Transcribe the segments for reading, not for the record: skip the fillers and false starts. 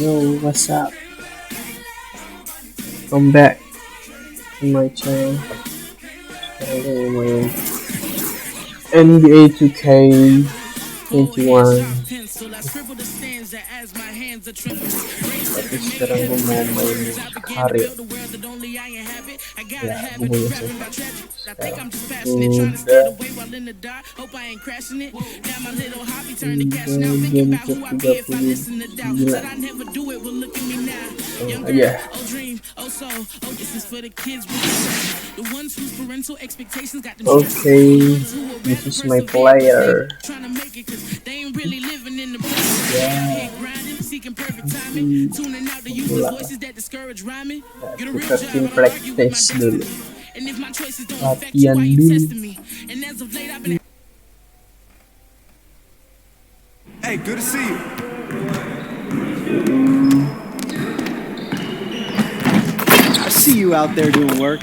Yo, what's up? Come back to my channel. Sekarang main NBA 2K21. Tapi sekarang gue mau main karir. Ya, gue punya sekarang udah jam ke-39. Aja. Okay, this is my player. Yeah. Kita tim practice dulu. Latihan dulu. Hey, good to see you. I see you out there doing work.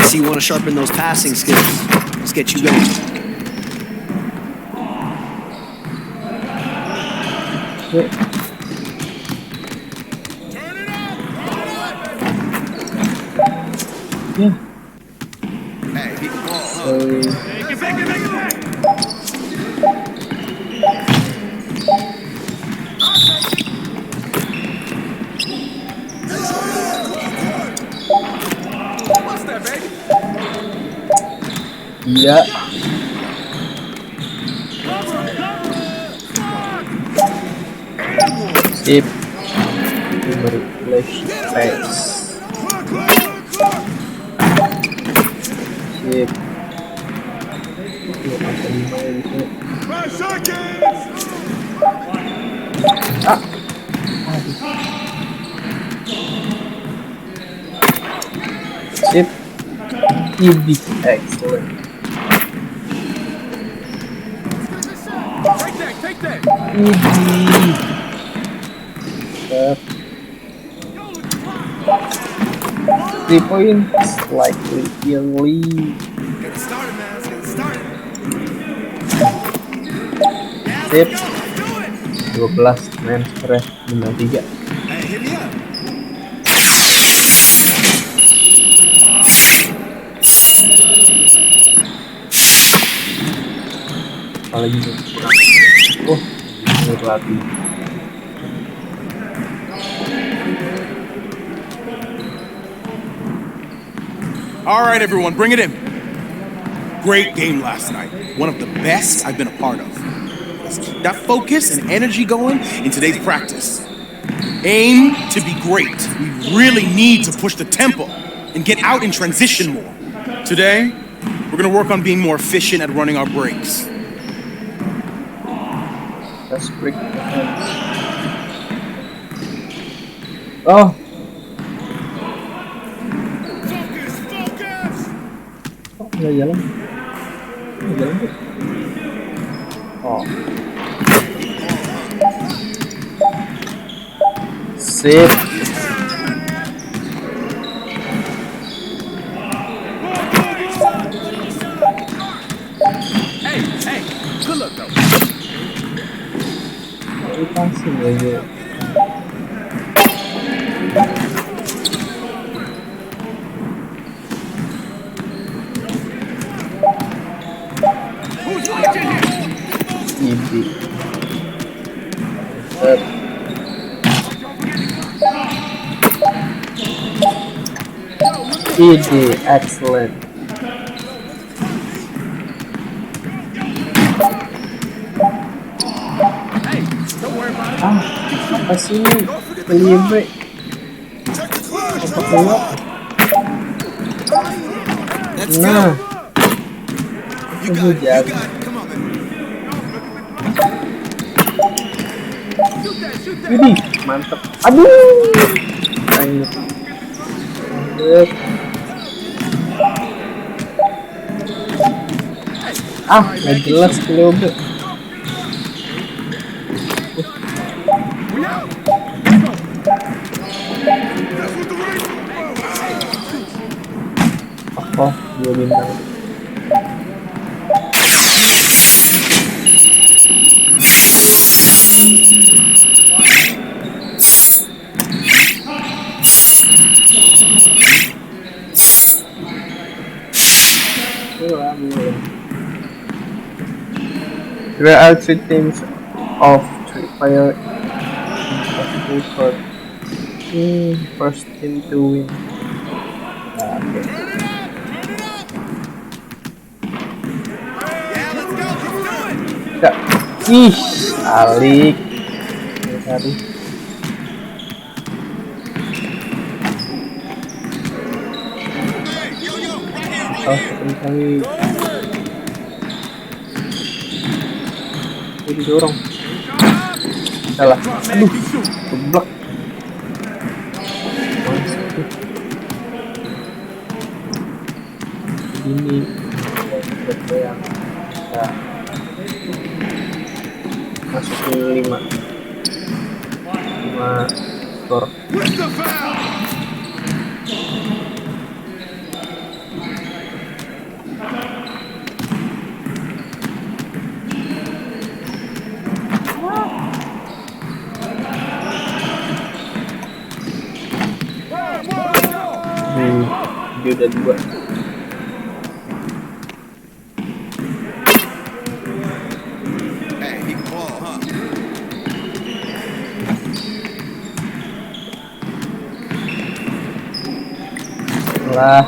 So you want to sharpen those passing skills. Let's get you going. Yeah. Hey, he can ball, huh? Get back. What's that, baby? Yeah. Sip. Flash pass. Sip. Ah. Sip. Easy. Excellent. Take that. Easy. 3 points, likely early. Get it started, man. Let's get it started. Sip. 12 main stress bintang 3. Hey, hit me up. Apalagi tuh. Oh, ini pelatih. All right, everyone, bring it in. Great game last night. One of the best I've been a part of. Let's keep that focus and energy going in today's practice. Aim to be great. We really need to push the tempo and get out in transition more. Today, we're going to work on being more efficient at running our breaks. Let's break the hands. Oh. Nggak jalan. Tuh. Oh. Sip. Hey, good luck though. Ini passing aja. Easy. Easy, excellent. Hey, don't worry about it. Apa sih ini? Delivery. Apa keluar? Let's Nah. go. You got it. Jago. Come on, man. Widih, mantap. Aduh. Banyak. Nggak jelas beliau bro. Oh, 2 bintang. There are 3 teams of 3 players in a full court. First team to win. Nah, okay. Ya, alik. Tadi. Sekali. Jadi dorong. Salah. Aduh, keblok. Ini yang bisa masukin 5 skor. Dia udah 2. Hey, he can ball, huh? Lah.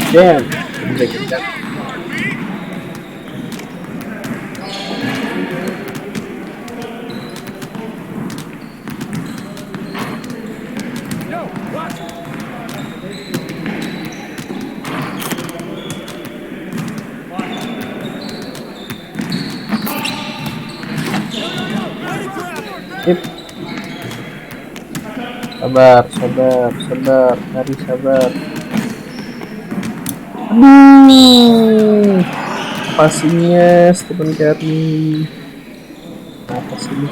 Damn. Sabar, Dari sabar. Aduh, passingnya Stephen Curry. Apa sih ini?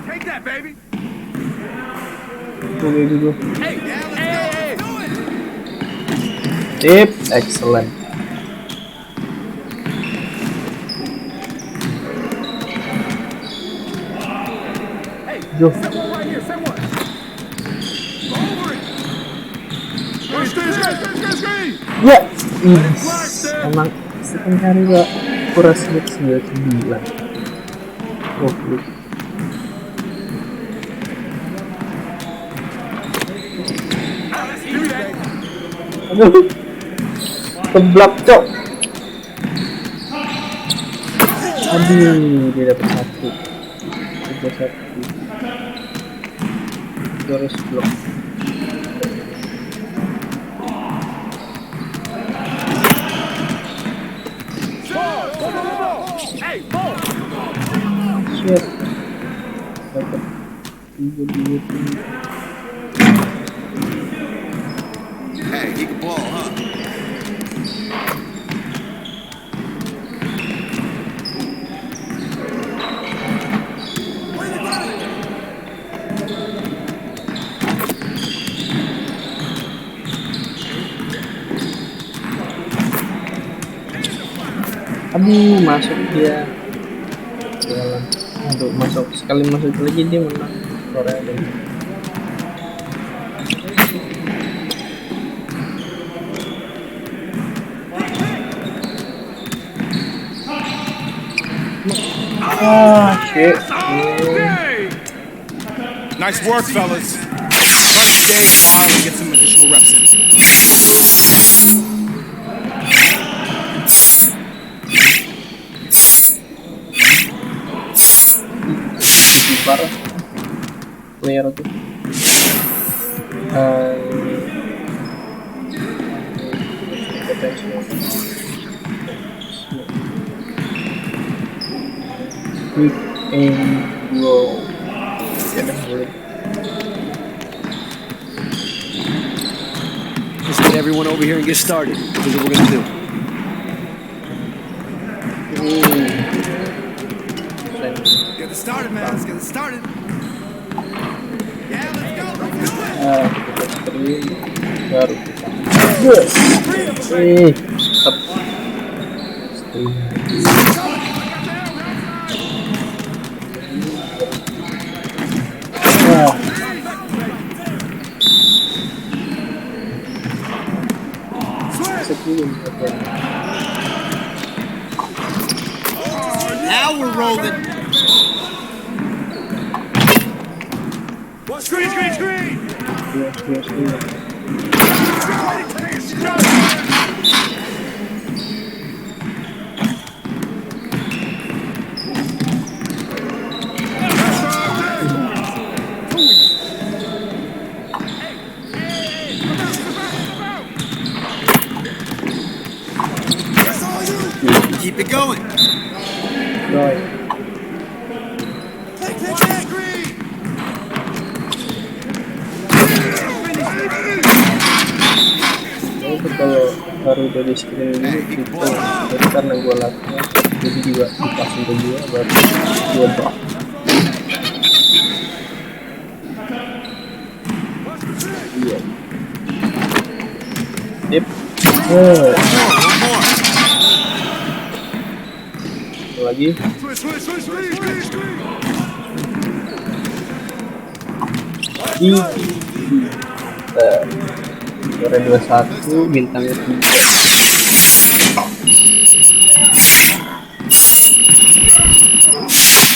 Take that, baby. Dulu. Hey. Excellent. Yo. Ya, emang Stephen Curry gak kurang 99. Oh, aduh, keblap cok. Aduh, dia dapat 1. 3-1. Harus blok. Shit. Dapat 3-2. Hey, he can ball, huh? Aduh, masuk dia. Jalan. Aduh, masuk. Sekali masuk lagi dia menang. Korea dan shit. Nice work, fellas. Try to stay a while and get some additional reps in. Parah. player tuh. Quick and go. Let's get everyone over here and get started. This is what we're gonna do. Get it started, man. Let's get it started. Yeah, let's go. Let's go. Now we're rolling. Screen. Keep it going. Right. Itu kalau baru dari screen ini gitu, jadi karena gue latnya jadi juga dikasih ke gue baru gue drop. Iya. Dip. Lagi. Di. Juara 21 bintangnya 3.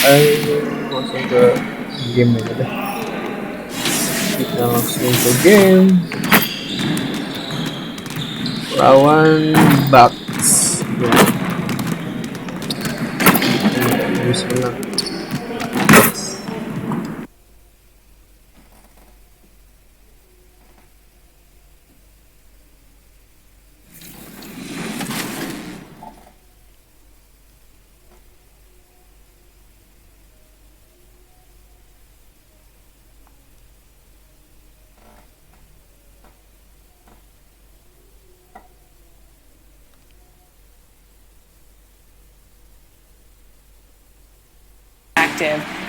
Ayo langsung ke game aja deh. Kita langsung ke game lawan Bucks ya. Bisa menang.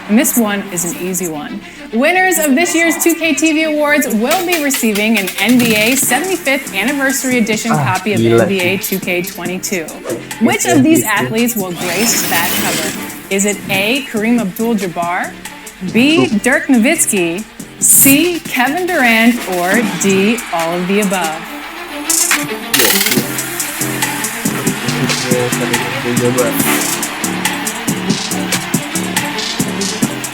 And this one is an easy one. Winners of this year's 2K TV Awards will be receiving an NBA 75th Anniversary Edition copy of NBA 2K22. Which of these athletes will grace that cover? Is it A, Kareem Abdul-Jabbar, B, Dirk Nowitzki, C, Kevin Durant, or D, all of the above?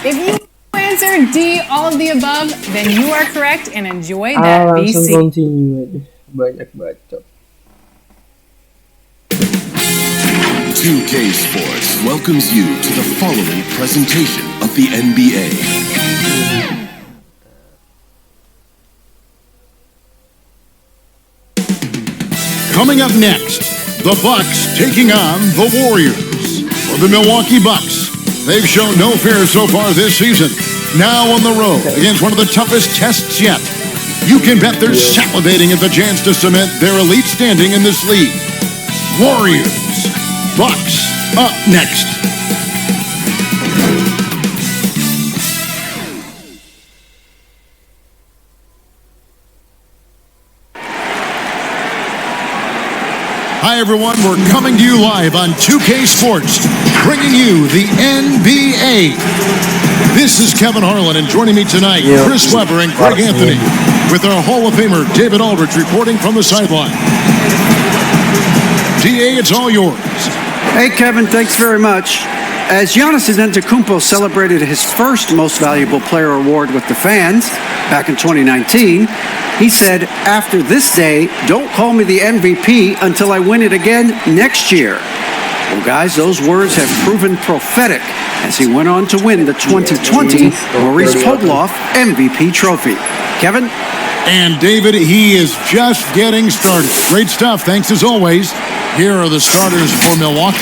If you answer D, all of the above, then you are correct and enjoy that VC. Langsung continue aja. Banyak bacot. 2K Sports welcomes you to the following presentation of the NBA. Coming up next, the Bucks taking on the Warriors. For the Milwaukee Bucks, they've shown no fear so far this season. Now on the road against one of the toughest tests yet. You can bet they're salivating at the chance to cement their elite standing in this league. Warriors, Bucks, up next. Hi everyone, we're coming to you live on 2K Sports, bringing you the NBA. This is Kevin Harlan, and joining me tonight, Chris Webber and Greg Anthony, with our Hall of Famer David Aldridge reporting from the sideline. DA, it's all yours. Hey Kevin, thanks very much. As Giannis Antetokounmpo celebrated his first Most Valuable Player award with the fans back in 2019, he said, "After this day, don't call me the MVP until I win it again next year." Well, guys, those words have proven prophetic as he went on to win the 2020 Maurice Podoloff MVP trophy. Kevin? And David, he is just getting started. Great stuff. Thanks as always. Here are the starters for Milwaukee.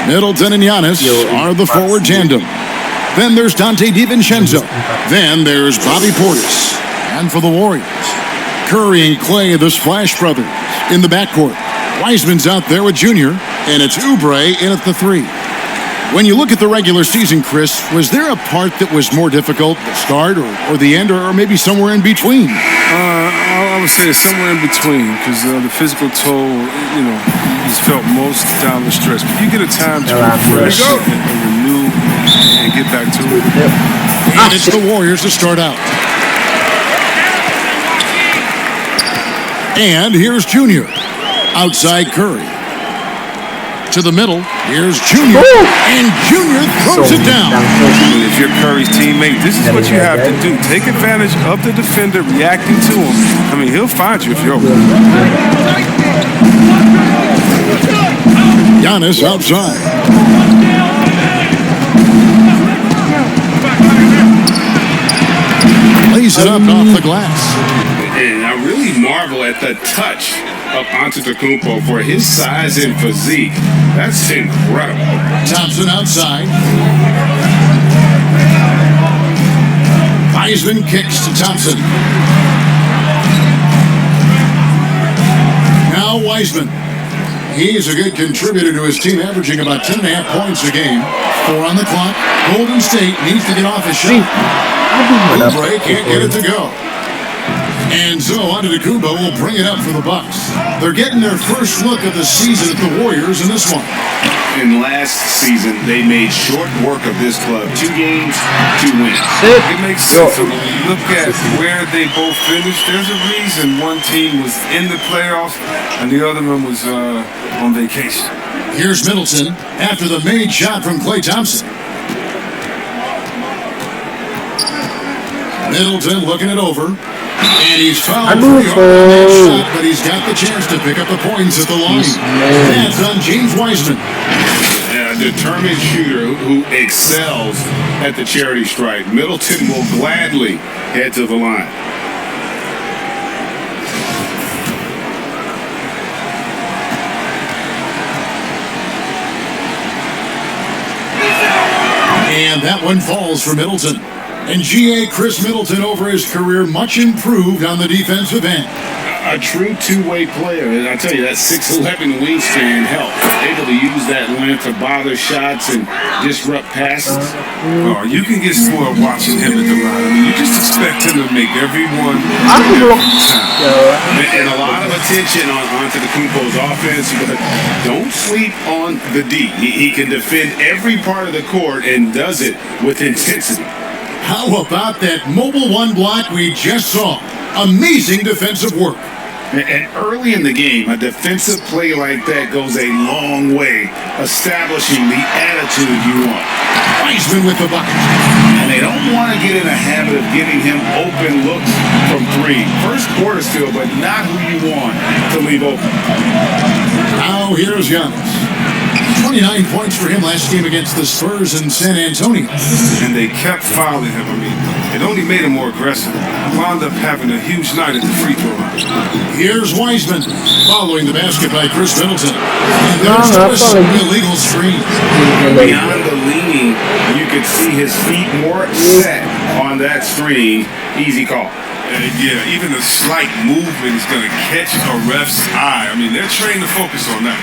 Middleton and Giannis are the forward tandem. Then there's Dante DiVincenzo. Then there's Bobby Portis. And for the Warriors, Curry and Clay, the Splash Brothers, in the backcourt. Wiseman's out there with Junior, and it's Oubre in at the 3. When you look at the regular season, Chris, was there a part that was more difficult, the start or the end, or maybe somewhere in between? I would say somewhere in between, because the physical toll, is felt most down the stretch. But you get a time to refresh and renew and get back to it. And it's the Warriors to start out. And here's Junior. Outside Curry. To the middle, here's Junior, and Junior throws it down. If you're Curry's teammate, this is what you have to do. Take advantage of the defender reacting to him. I mean, he'll find you if you're open. Giannis outside. Lays it up off the glass. And I really marvel at the touch of Antetokounmpo for his size and physique. That's incredible. Thompson outside. Wiseman kicks to Thompson. Now Wiseman. He's a good contributor to his team, averaging about 10.5 points a game. 4 on the clock. Golden State needs to get off his shot. Oubre can't get it to go. And so Antetokounmpo will bring it up for the Bucks. They're getting their first look of the season at the Warriors in this one. In last season, they made short work of this club. 2 games, 2 wins. It makes sense. So when you look at where they both finished, there's a reason one team was in the playoffs and the other one was on vacation. Here's Middleton after the made shot from Klay Thompson. Middleton looking it over. And he's fouled pretty hard on that shot, but he's got the chance to pick up the points at the line. That's on James Wiseman. A determined shooter who excels at the charity stripe. Middleton will gladly head to the line. And that one falls for Middleton. And G.A. Chris Middleton, over his career, much improved on the defensive end. A true two-way player. And I tell you, that 6'11" wingspan helped. Able to use that length to bother shots and disrupt passes. Oh, you can get spoiled watching him at the line. I mean, you just expect him to make every one. And a lot of attention onto the Antetokounmpo's offense, but don't sleep on the D. He can defend every part of the court and does it with intensity. How about that mobile one block we just saw? Amazing defensive work. And early in the game, a defensive play like that goes a long way, establishing the attitude you want. Wiseman with the bucket. And they don't want to get in a habit of giving him open looks from 3. First quarter still, but not who you want to leave open. Now here's Giannis. 29 points for him last game against the Spurs in San Antonio. And they kept fouling him. I mean, it only made him more aggressive. He wound up having a huge night at the free throw line. Here's Wiseman following the basket by Chris Middleton. And there's the whistle, illegal screen. Beyond the leaning, you could see his feet more set on that screen. Easy call. Yeah, even a slight movement is going to catch a ref's eye. I mean, they're trained to focus on that.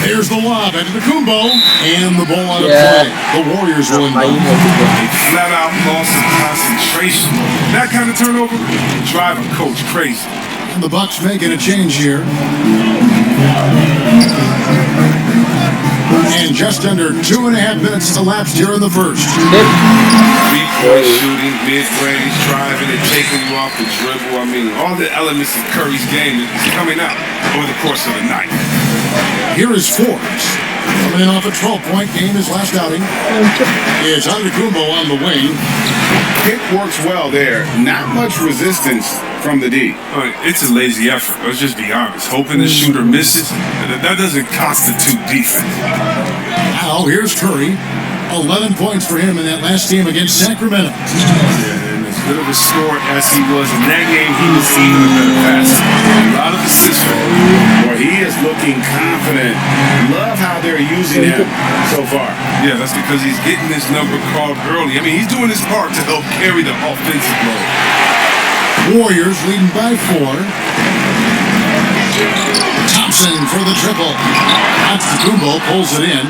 There's the lob at Antetokounmpo, and the ball out of play. The Warriors will inbound. A flat-out loss of concentration. That kind of turnover will drive a coach crazy. And the Bucks making a change here. And just under 2.5 minutes elapsed here in the first. Three-point shooting, mid-range, driving, and taking you off the dribble. I mean, all the elements of Curry's game is coming out over the course of the night. Here is Forbes. Coming in off a 12-point game his last outing. It's Antetokounmpo on the wing. kick works well there. Not much resistance from the D. It's a lazy effort. Let's just be honest. Hoping the shooter misses, that doesn't constitute defense. Now here's Curry. 11 points for him in that last game against Sacramento. Yeah, and as good of a scorer as he was in that game, he was even a better passer. A lot of assists for him. Well, he is looking confident. Love how they're using him so far. Yeah, that's because he's getting his number called early. I mean, he's doing his part to help carry the offensive load. Warriors leading by 4. Thompson for the triple. Antetokounmpo pulls it in.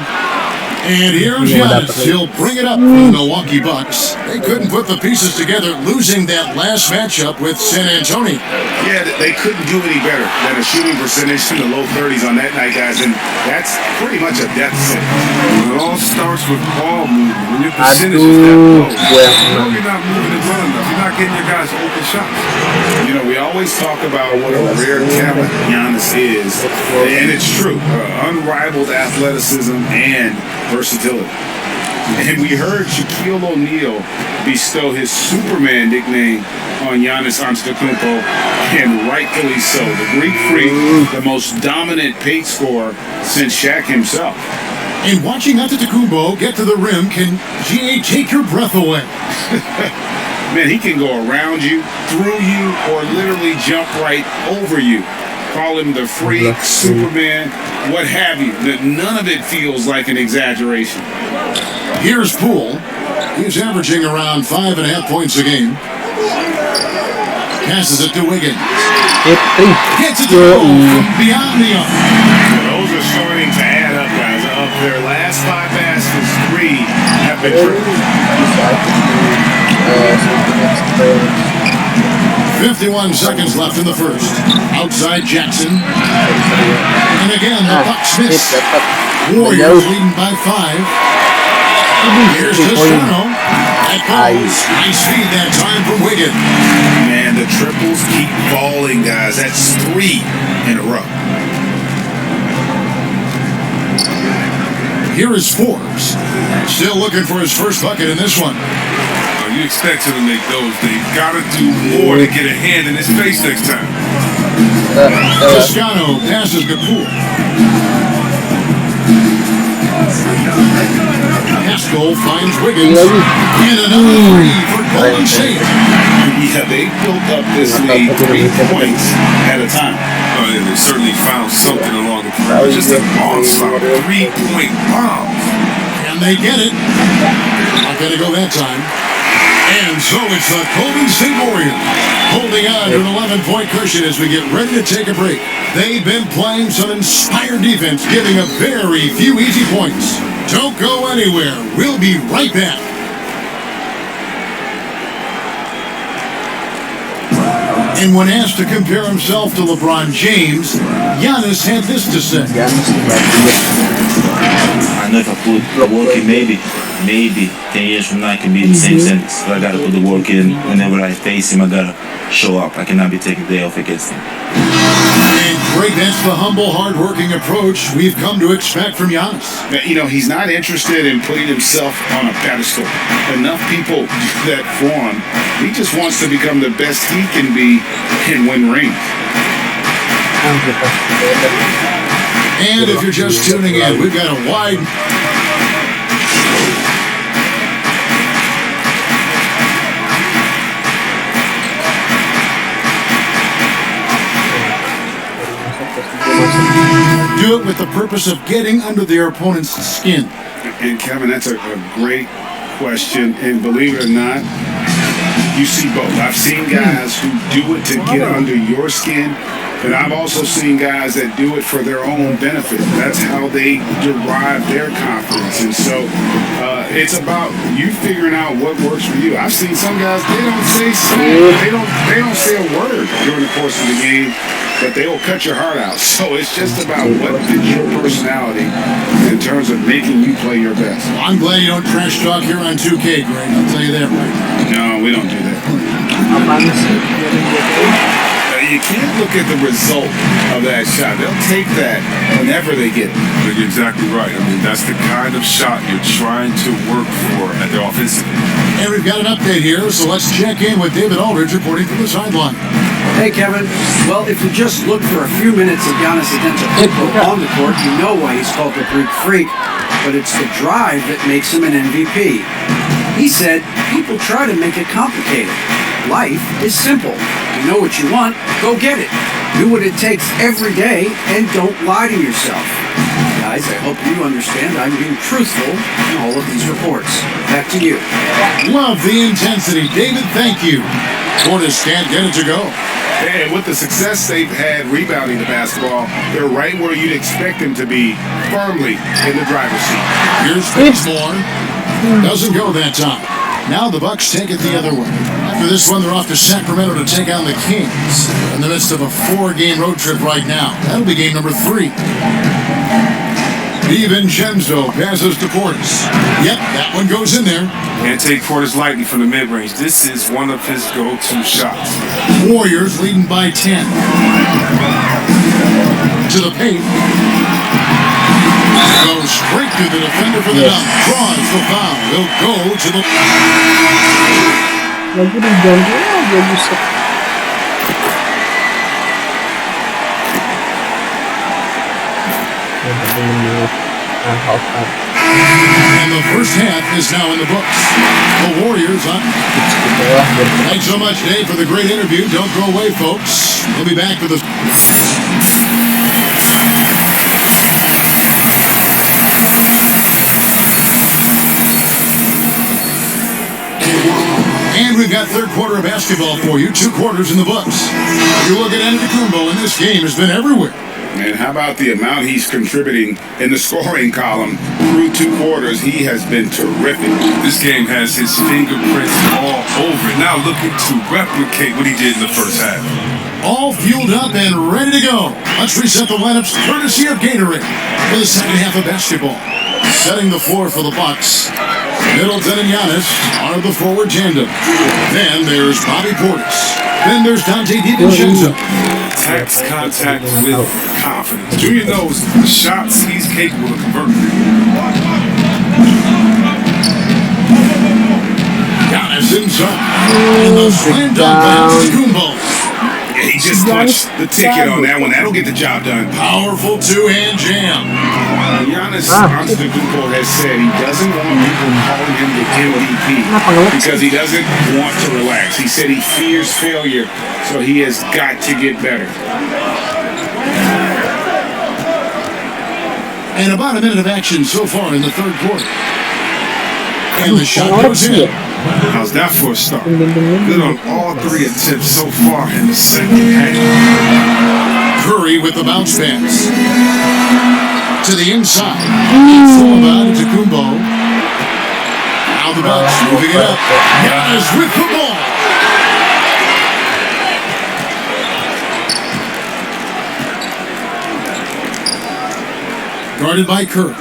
And here's Giannis. He'll bring it up for the Milwaukee Bucks. They couldn't put the pieces together, losing that last matchup with San Antonio. Yeah, they couldn't do any better than a shooting percentage in the low 30s on that night, guys, and that's pretty much a death sentence. It all starts with ball movement. When your percentage is that low, you're not moving it well enough. You're not getting your guys open shots. You know, we always talk about what a rare talent Giannis is, and it's true. Unrivaled athleticism and versatility. And we heard Shaquille O'Neal bestow his Superman nickname on Giannis Antetokounmpo, and rightfully so. The Greek Freak, the most dominant paint scorer since Shaq himself. And watching Antetokounmpo get to the rim can, GA, take your breath away. Man, he can go around you, through you, or literally jump right over you. Call him the Freak, Superman, what have you. None of it feels like an exaggeration. Here's Poole. He's averaging around 5.5 points a game. Passes it to Wiggins. Gets it to the goal from beyond the arc. Those are starting to add up, guys. Of their last 5 baskets, 3 have been triple. 51 seconds left in the first. Outside Jackson. And again, the Bucks miss. Warriors leading by 5. Here's Toscano. That goes. Nice feed that time from Wiggins. Man, the triples keep falling, guys. That's 3 in a row. Here is Forbes. Still looking for his first bucket in this one. You expect him to make those. They've got to do more to get a hand in his face next time. Toscano passes to Poole. Haskell finds Wiggins. And another 3 for Golden State. Yeah, they built up this lead 3 points at a time. Oh, yeah, they certainly found something along the perimeter. Just an onslaught of 3-point bombs. And they get it. Not going to go that time. And so it's the Golden State Warriors holding on to an 11-point cushion as we get ready to take a break. They've been playing some inspired defense, giving up very few easy points. Don't go anywhere. We'll be right back. And when asked to compare himself to LeBron James, Giannis had this to say. I know if I put the work in, maybe 10 years from now I can be in the same sentence. But I gotta put the work in. Whenever I face him, I gotta show up. I cannot be taking a day off against him. And Greg, that's the humble, hard-working approach we've come to expect from Giannis. You know, he's not interested in putting himself on a pedestal. Enough people do that for him. He just wants to become the best he can be and win rings. And if you're just tuning in, we've got a wide... Do it with the purpose of getting under their opponent's skin. And Kevin, that's a great question. And believe it or not, you see both. I've seen guys who do it to get under your skin, and I've also seen guys that do it for their own benefit. That's how they derive their confidence. And so it's about you figuring out what works for you. I've seen some guys, they don't say they don't say a word during the course of the game, but they will cut your heart out. So it's just about what fits your personality in terms of making you play your best. Well, I'm glad you don't trash talk here on 2K, Greg. I'll tell you that right now. No, we don't do that. You can't look at the result of that shot. They'll take that whenever they get it. You're exactly right. I mean, that's the kind of shot you're trying to work for at the offensive. And we've got an update here, so let's check in with David Aldridge reporting from the sideline. Hey, Kevin. Well, if you just look for a few minutes of Giannis Antetokounmpo on the court, you know why he's called the Greek Freak. But it's the drive that makes him an MVP. He said, people try to make it complicated. Life is simple. You know what you want, go get it. Do what it takes every day and don't lie to yourself. Guys, I hope you understand I'm being truthful in all of these reports. Back to you. Love the intensity. David, thank you. Portis can't get it to go. And with the success they've had rebounding the basketball, they're right where you'd expect them to be, firmly in the driver's seat. Here's Bazemore. Doesn't go that time. Now the Bucks take it the other way. After this one, they're off to Sacramento to take on the Kings. In the midst of a 4-game road trip right now. That'll be game number 3. DiVincenzo passes to Portis. Yep, that one goes in there. Can't take Portis lightly from the mid-range. This is one of his go-to shots. Warriors leading by 10. To the paint. Goes straight to the defender for the dunk. Draws the foul. He'll go to the... Lagi di janji aja buset. And the first half is now in the books. The Warriors on. Thanks so much, Dave, for the great interview. Don't go away, folks. We'll be back for the... And we've got third quarter of basketball for you. 2 quarters in the books. If you look at Antetokounmpo, and this game has been everywhere. And how about the amount he's contributing in the scoring column through 2 quarters? He has been terrific. This game has his fingerprints all over it. Now looking to replicate what he did in the first half. All fueled up and ready to go. Let's reset the lineups courtesy of Gatorade for the second half of basketball. Setting the floor for the Bucks. Middleton and Giannis are the forward tandem. Then there's Bobby Portis. Then there's Dante DiVincenzo. Tax contact with confidence. Junior knows the shots he's capable of converting. Giannis inside. And the slam dunk by Antetokounmpo. He just punched the ticket on that one. That'll get the job done. Powerful 2-hand jam. Giannis Antetokounmpo has said he doesn't want people calling him the MVP because he doesn't want to relax. He said he fears failure, so he has got to get better. And about a minute of action so far in the third quarter. And the shot goes in. How's that for a start? Good on all 3 attempts so far in the second half. Curry with the bounce pass. To the inside. Full about Antetokounmpo. Now the Bucks moving it up. Giannis with the ball. Guarded by Curry.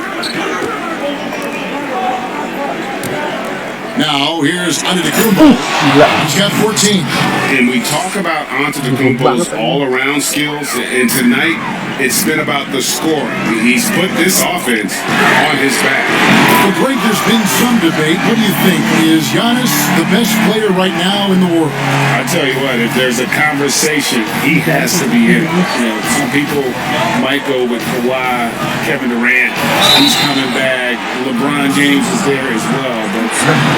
Now, here's Antetokounmpo. He's got 14. And we talk about Antetokounmpo's all-around skills, and tonight it's been about the scoring. He's put this offense on his back. Well, Greg, there's been some debate. What do you think? Is Giannis the best player right now in the world? I tell you what, if there's a conversation, he has to be in it. You know, some people might go with Kawhi, Kevin Durant. He's coming back. LeBron James is there as well, but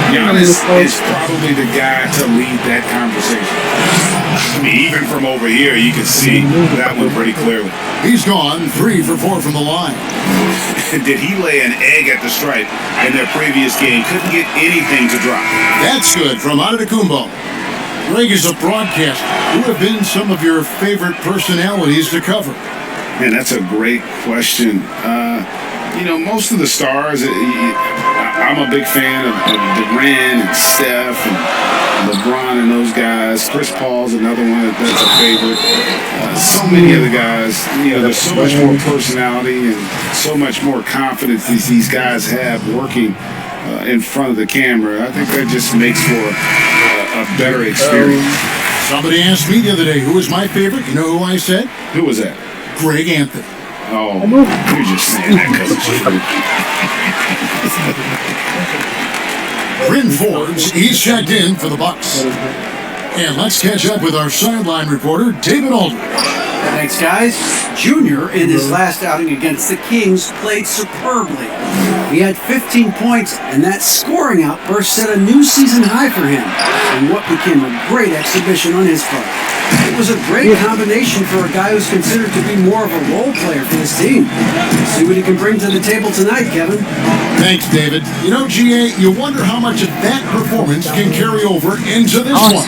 Giannis is probably the guy to lead that conversation. I mean, even from over here, you can see that one pretty clearly. He's gone 3 for 4 from the line. Did he lay an egg at the stripe in their previous game? Couldn't get anything to drop. That's good from Antetokounmpo. Greg is a broadcaster. Who have been some of your favorite personalities to cover? Man, that's a great question. You know, most of the stars, I'm a big fan of Durant and Steph and LeBron and those guys. Chris Paul's another one that's a favorite. So many other guys, you know, there's so much more personality and so much more confidence these guys have working in front of the camera. I think that just makes for a better experience. Somebody asked me the other day who was my favorite. You know who I said? Who was that? Greg Anthony. Oh, you're just saying that because it's true. Bryn Forbes, he's checked in for the Bucks. And let's catch up with our sideline reporter, David Aldridge. Thanks, guys. Junior, in his last outing against the Kings, played superbly. He had 15 points, and that scoring outburst set a new season high for him, in what became a great exhibition on his part. It was a great combination for a guy who's considered to be more of a role player for this team. See what he can bring to the table tonight, Kevin. Thanks, David. You know, GA, you wonder how much of that performance can carry over into this one.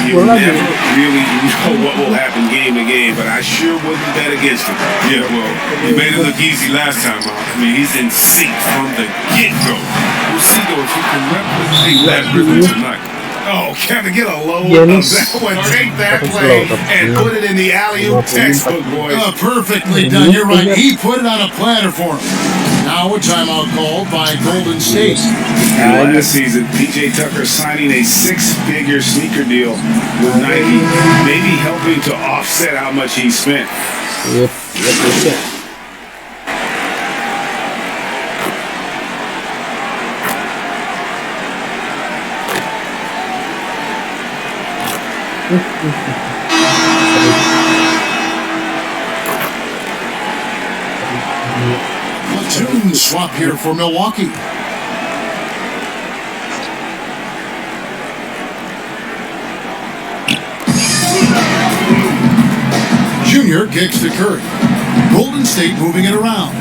You never really know what will happen game to game, but I sure wouldn't bet against him. Yeah, well, he made it look easy last time out. I mean, he's in sync from the get-go. We'll see, though, if he can replicate that rhythm tonight. Oh, Kevin, get a load of that one. Take that play and put it in the alley-oop textbook, boys. Perfectly done. You're right. He put it on a platter for him. Now a timeout called by Golden State. And last season, P.J. Tucker signing a six-figure sneaker deal with Nike, maybe helping to offset how much he spent. Yep. Platoon swap here for Milwaukee. Junior kicks to Curry. Golden State moving it around.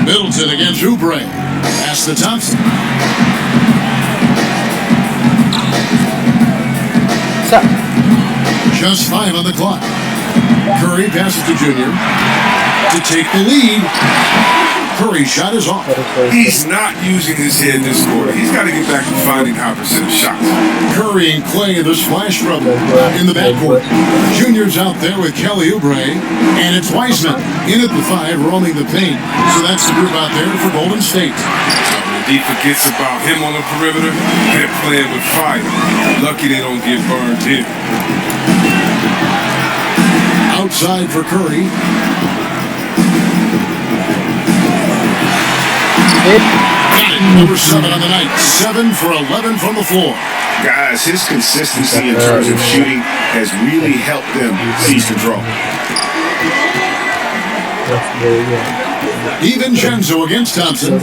Middleton against Oubre. Pass to Thompson. Just 5 on the clock. Curry passes to Junior to take the lead. Curry's shot is off. He's not using his head this quarter. He's got to get back to finding high percentage shots. Curry and Clay in the splash trouble in the backcourt. Junior's out there with Kelly Oubre, and it's Wiseman in at the 5, roaming the paint. So that's the group out there for Golden State. He forgets about him on the perimeter. They're playing with fire. Lucky they don't get burned here. Outside for Curry. Got it. Number 7 on the night. 7 for 11 from the floor. Guys, his consistency in terms of shooting has really helped them seize control. DiVincenzo against Thompson.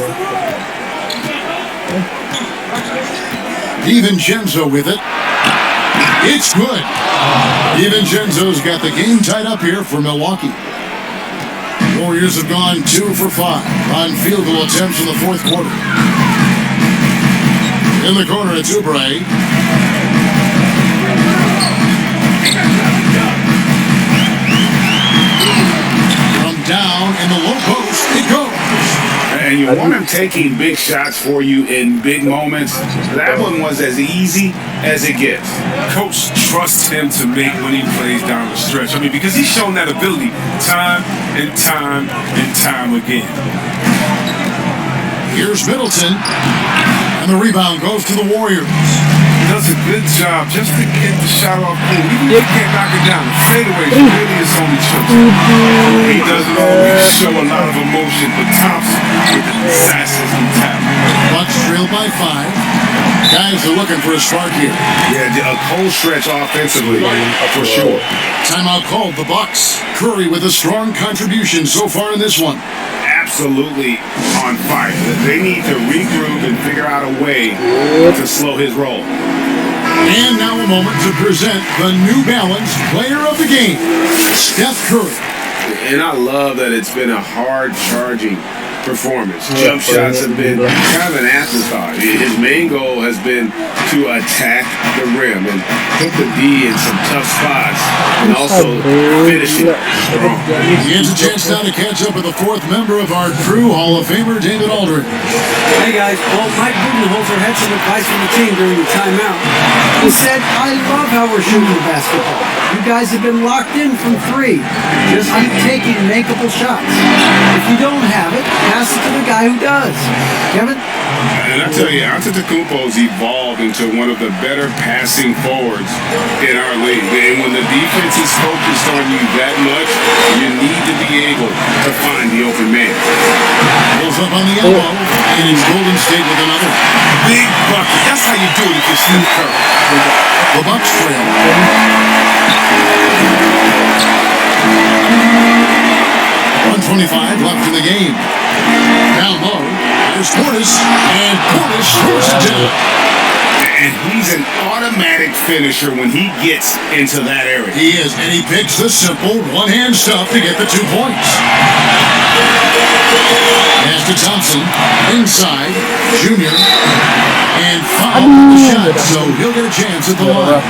DiVincenzo with it. It's good. DiVincenzo's got the game tied up here for Milwaukee. Warriors have gone 2 for 5 on field goal attempts in the fourth quarter. In the corner, it's Oubre. From down in the low post, it goes. And you want him taking big shots for you in big moments. That one was as easy as it gets. Coach trusts him to make when he plays down the stretch. I mean, because he's shown that ability time and time and time again. Here's Middleton, and the rebound goes to the Warriors. He does a good job just to get the shot off cool. Even if he can't knock it down, the fadeaway is really his only choice. He doesn't always show a lot of emotion, but Thompson with an assassin's talent. Bucks trail by 5. Guys are looking for a spark here. Yeah, a cold stretch offensively, for sure. Timeout called the Bucks. Curry with a strong contribution so far in this one. Absolutely on fire. They need to regroup and figure out a way to slow his roll. And now a moment to present the New Balance Player of the Game, Steph Curry. And I love that it's been a hard-charging performance. Jump shots have been kind of an afterthought. His main goal has been to attack the rim and put the D in some tough spots and also finish it strong. He has a chance now to catch up with the 4th member of our crew, Hall of Famer David Aldridge. Hey guys, well, Mike Budenholzer had some advice from the team during the timeout. He said, I love how we're shooting the basketball. You guys have been locked in from 3. Just keep taking makeable shots. If you don't have it, pass it to the guy who does. Kevin? And I tell you, Antetokounmpo's evolved into one of the better passing forwards in our league. And when the defense is focused on you that much, you need to be able to find the open man. Goes up on the elbow, and it's Golden State with another. Big bucket. That's how you do it if you're Steph Curry. The Bucks trail. 1:25 left in the game. Down low, there's Portis, and Portis scores it down. And he's an automatic finisher when he gets into that area. He is, and he picks the simple one-hand stuff to get the 2 points. Pass to Thompson, inside, Junior, and foul on the shot, so he'll get a chance at the line.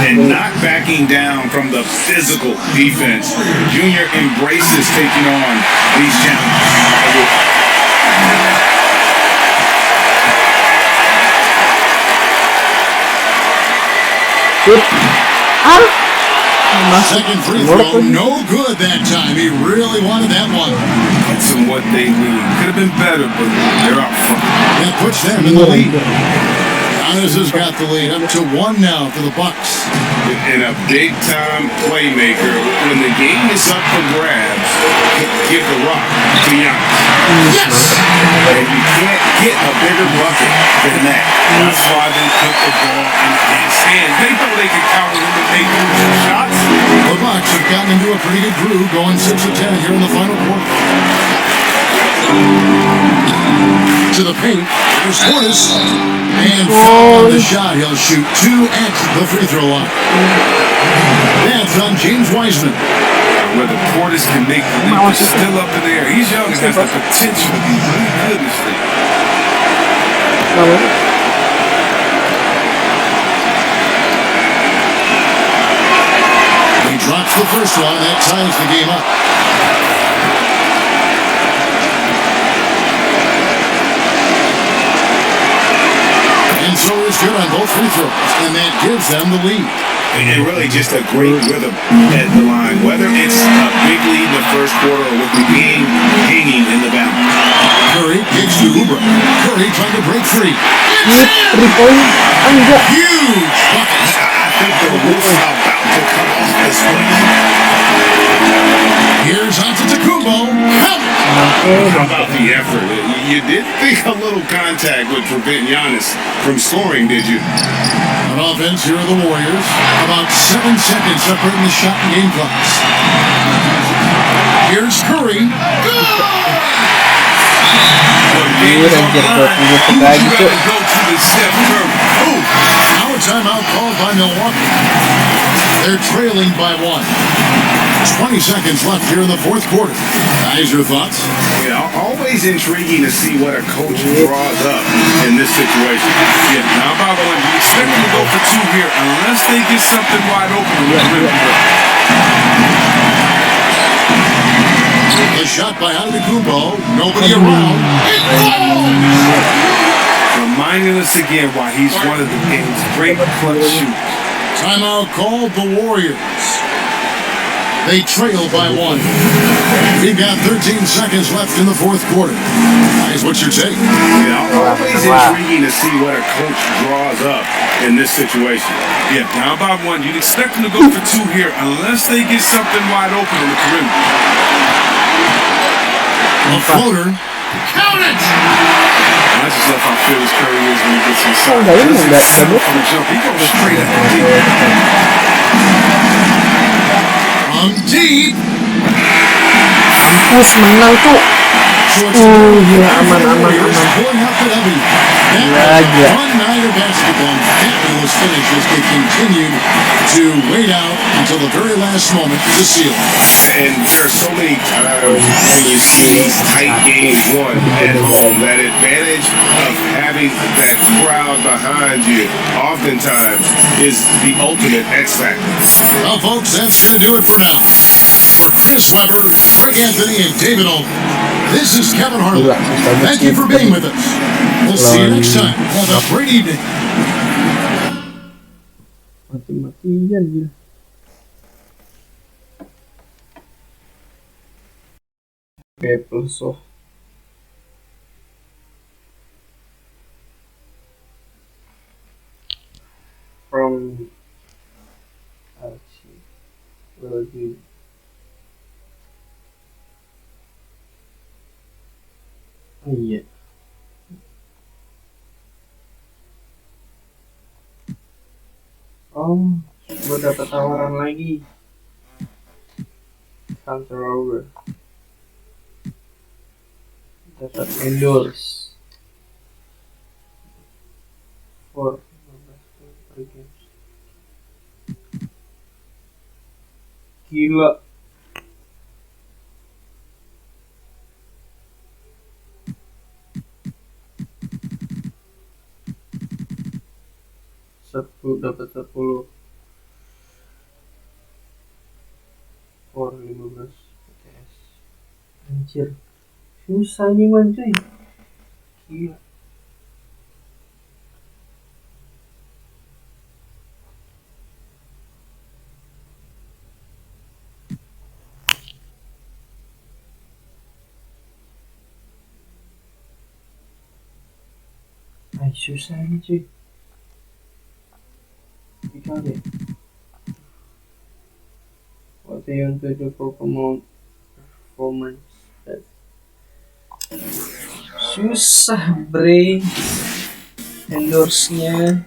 And not backing down from the physical defense. Junior embraces taking on these challenges. Second free throw, no good that time. He really wanted that one. That's what they need. Could have been better, but they're out front. That puts them in the lead. Giannis has got the lead up to 1 now for the Bucks. And a big-time playmaker. When the game is up for grabs, give the rock to Giannis. Yes! And you can't get a bigger bucket than that. That's why they put the ball in his hands. They know they can count him to make shots. The Bucks have gotten into a pretty good groove, going 6 of 10 here in the final quarter. To the paint, there's Portis, and foul on the shot. He'll shoot 2 at the free throw line. That's on James Wiseman. Whether Portis can make the leap is still up in the air. He's young and has the potential to be really good in this league. He drops the first one, that ties the game up. And so is good on both free throws, and that gives them the lead. And really just a great rhythm at the line, whether it's a big lead in the first quarter or with the game hanging in the balance. Curry kicks to Uber. Curry trying to break free. Huge bucket. I think the roof is about to come off this one. Here's Antetokounmpo. How about the effort? You did think a little contact would prevent Giannis from scoring, did you? On offense, here are the Warriors. About 7 seconds separating the shot and game clocks. Here's Curry. Now a timeout called by Milwaukee. They're trailing by 1. 20 seconds left here in the fourth quarter. Guys, your thoughts? Yeah, always intriguing to see what a coach draws up in this situation. Yeah, now by the way, you expect them to go for 2 here unless they get something wide open. The shot by Antetokounmpo. Nobody around. Reminding us again why he's one of the game's great clutch shooters. Timeout called the Warriors. They trail by 1. We've got 13 seconds left in the fourth quarter. Guys, what's your take? Yeah, always intriguing to see what a coach draws up in this situation. Yeah, down by 1. You'd expect them to go for 2 here unless they get something wide open on the perimeter. A floater. Count it! I just love how Phyllis Curry is when he gets inside. From the jump, he goes straight at the deep. From deep. Mampus menang tuh. Gila aman. Pulling up the W. Gila. One night of basketball. Fabulous finishes. They continued to wait out until the very last moment to seal. And there are so many times when you see these tight games won at home, that advantage of having that crowd behind you oftentimes is the ultimate X factor. Well, folks, that's going to do it for now. For Chris Webber, Greg Anthony, and David Olden, this is Kevin Harlan. Thank you for being with us. We'll see you next time. Have a great evening. Mati-matian gila. Oke, plus from Archie will be iya. Oh, gue dapat tawaran lagi. Counter over. Dapat endorse for games. Gila. Dapat 10 for 15 PTS. Anjir. Susah nih man cuy. Gila. Susah nih cuy. Kita deh. What do you want to do for performance? Susah bre. Endorse-nya.